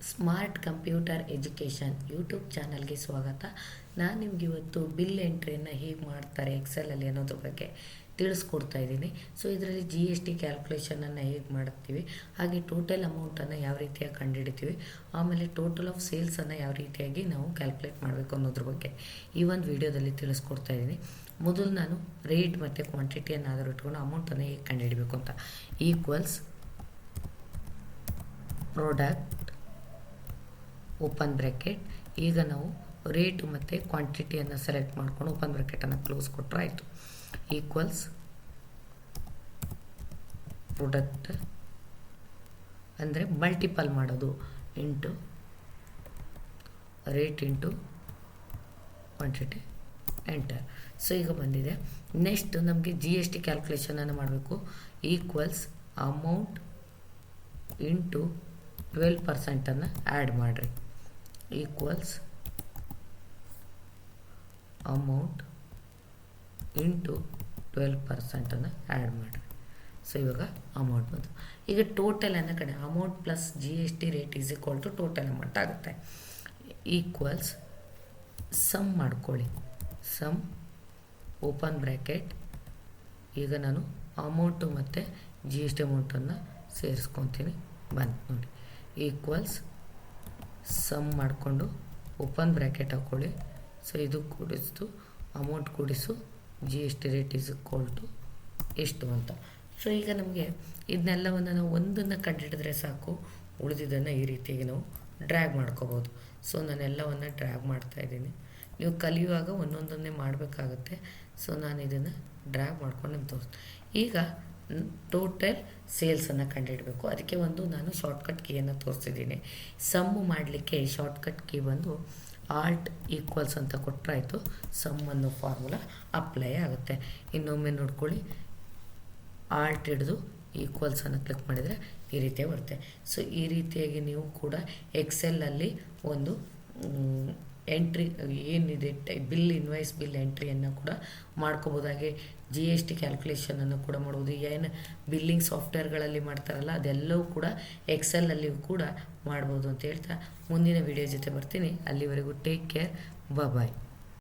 Smart computer education YouTube ಚಾನಲ್ಗೆ ಸ್ವಾಗತ. ನಾನು ನಿಮ್ಗೆ ಇವತ್ತು ಬಿಲ್ ಎಂಟ್ರಿಯನ್ನು ಹೇಗೆ ಮಾಡ್ತಾರೆ ಎಕ್ಸೆಲಲ್ಲಿ ಅನ್ನೋದ್ರ ಬಗ್ಗೆ ತಿಳಿಸ್ಕೊಡ್ತಾ ಇದ್ದೀನಿ. ಸೊ ಇದರಲ್ಲಿ GST ಕ್ಯಾಲ್ಕುಲೇಷನನ್ನು ಹೇಗೆ ಮಾಡ್ತೀವಿ, ಹಾಗೆ ಟೋಟಲ್ ಅಮೌಂಟನ್ನು ಯಾವ ರೀತಿಯಾಗಿ ಕಂಡುಹಿಡಿತೀವಿ, ಆಮೇಲೆ ಟೋಟಲ್ ಆಫ್ ಸೇಲ್ಸನ್ನು ಯಾವ ರೀತಿಯಾಗಿ ನಾವು ಕ್ಯಾಲ್ಕುಲೇಟ್ ಮಾಡಬೇಕು ಅನ್ನೋದ್ರ ಬಗ್ಗೆ ಈ ಒಂದು ವಿಡಿಯೋದಲ್ಲಿ ತಿಳಿಸ್ಕೊಡ್ತಾ ಇದ್ದೀನಿ. ಮೊದಲು ನಾನು ರೇಟ್ ಮತ್ತು ಕ್ವಾಂಟಿಟಿಯನ್ನು ಆಧಾರ ಇಟ್ಕೊಂಡು ಅಮೌಂಟನ್ನು ಹೇಗೆ ಕಂಡುಹಿಡಬೇಕು ಅಂತ ಈಕ್ವಲ್ಸ್ ಪ್ರಾಡಕ್ಟ್ ಓಪನ್ ಬ್ರ್ಯಾಕೆಟ್. ಈಗ ನಾವು ರೇಟ್ ಮತ್ತು ಕ್ವಾಂಟಿಟಿಯನ್ನು ಸೆಲೆಕ್ಟ್ ಮಾಡ್ಕೊಂಡು ಓಪನ್ ಬ್ರ್ಯಾಕೆಟನ್ನು ಕ್ಲೋಸ್ ಕೊಟ್ಟರೆ ಆಯಿತು. ಈಕ್ವಲ್ಸ್ ಪ್ರಾಡಕ್ಟ್ ಅಂದರೆ ಮಲ್ಟಿಪಲ್ ಮಾಡೋದು into rate into quantity enter. So ಈಗ ಬಂದಿದೆ. ನೆಕ್ಸ್ಟ್ ನಮಗೆ GST ಕ್ಯಾಲ್ಕುಲೇಷನನ್ನು ಮಾಡಬೇಕು. ಈಕ್ವಲ್ಸ್ ಅಮೌಂಟ್ ಇಂಟು 12% ಆ್ಯಡ್ ಮಾಡಿರಿ. ಈಕ್ವಲ್ಸ್ ಅಮೌಂಟ್ ಇಂಟು 12% ಆ್ಯಡ್ ಮಾಡಿರಿ. ಸೊ ಇವಾಗ ಅಮೌಂಟ್ ಬಂತು. ಈಗ ಟೋಟಲನ್ನು ಕಡೆ amount plus GST rate is equal to total amount ಆಗುತ್ತೆ. ಈಕ್ವಲ್ಸ್ ಸಮ್ ಮಾಡ್ಕೊಳ್ಳಿ. Sum open bracket. ಈಗ ನಾನು ಅಮೌಂಟು ಮತ್ತು GST ಅಮೌಂಟನ್ನು ಸೇರಿಸ್ಕೊತೀನಿ. ಬಂತು ನೋಡಿ. ಈಕ್ವಲ್ಸ್ ಸಮ್ ಮಾಡಿಕೊಂಡು ಓಪನ್ ಬ್ರ್ಯಾಕೆಟ್ ಹಾಕ್ಕೊಳ್ಳಿ. ಸೊ ಇದು ಕೂಡಿಸ್ತು ಅಮೌಂಟ್ ಕೂಡಿಸು GST rate is equal to ಎಷ್ಟು ಅಂತ. ಸೊ ಈಗ ನಮಗೆ ಇದನ್ನೆಲ್ಲವನ್ನು ನಾವು ಒಂದನ್ನು ಕಂಡುಹಿಡಿದ್ರೆ ಸಾಕು, ಉಳಿದಿದ್ದನ್ನು ಈ ರೀತಿಯಾಗಿ ನಾವು ಡ್ರ್ಯಾಗ್ ಮಾಡ್ಕೋಬೋದು. ಸೊ ನಾನೆಲ್ಲವನ್ನು ಡ್ರ್ಯಾಗ್ ಮಾಡ್ತಾಯಿದ್ದೀನಿ. ನೀವು ಕಲಿಯುವಾಗ ಒಂದೊಂದನ್ನೇ ಮಾಡಬೇಕಾಗುತ್ತೆ. ಸೊ ನಾನು ಇದನ್ನು ಡ್ರ್ಯಾಗ್ ಮಾಡ್ಕೊಂಡು ನಿಮ್ಗೆ ತೋರಿಸ್ತೀನಿ. ಈಗ ಟೋಟಲ್ ಸೇಲ್ಸನ್ನು ಕಂಡುಹಿಡಬೇಕು. ಅದಕ್ಕೆ ಒಂದು ನಾನು ಶಾರ್ಟ್ಕಟ್ ಕೀಯನ್ನು ತೋರಿಸಿದ್ದೀನಿ. ಸಮ್ಮು ಮಾಡಲಿಕ್ಕೆ ಶಾರ್ಟ್ಕಟ್ ಕೀ ಬಂದು ಆಲ್ಟ್ ಈಕ್ವಲ್ಸ್ ಅಂತ ಕೊಟ್ಟರಾಯಿತು. ಸಮ್ ಅನ್ನೋ ಫಾರ್ಮುಲಾ ಅಪ್ಲೈ ಆಗುತ್ತೆ. ಇನ್ನೊಮ್ಮೆ ನೋಡ್ಕೊಳ್ಳಿ. ಆಲ್ಟ್ ಹಿಡಿದು ಈಕ್ವಲ್ಸನ್ನು ಕ್ಲಿಕ್ ಮಾಡಿದರೆ ಈ ರೀತಿಯಾಗಿ ಬರುತ್ತೆ. ಸೊ ಈ ರೀತಿಯಾಗಿ ನೀವು ಕೂಡ ಎಕ್ಸೆಲಲ್ಲಿ ಒಂದು ಎಂಟ್ರಿ ಏನಿದೆ ಬಿಲ್ ಇನ್ವಾಯ್ಸ್ ಬಿಲ್ ಎಂಟ್ರಿಯನ್ನು ಕೂಡ ಮಾಡ್ಕೋಬೋದು. ಹಾಗೆ GST ಕ್ಯಾಲ್ಕುಲೇಷನನ್ನು ಕೂಡ ಮಾಡ್ಬೋದು. ಏನು ಬಿಲ್ಲಿಂಗ್ ಸಾಫ್ಟ್ವೇರ್ಗಳಲ್ಲಿ ಮಾಡ್ತಾರಲ್ಲ ಅದೆಲ್ಲವೂ ಕೂಡ ಎಕ್ಸೆಲಲ್ಲಿ ಕೂಡ ಮಾಡ್ಬೋದು ಅಂತ ಹೇಳ್ತಾ ಮುಂದಿನ ವಿಡಿಯೋ ಜೊತೆ ಬರ್ತೀನಿ. ಅಲ್ಲಿವರೆಗೂ ಟೇಕ್ ಕೇರ್. ಬಾಯ್.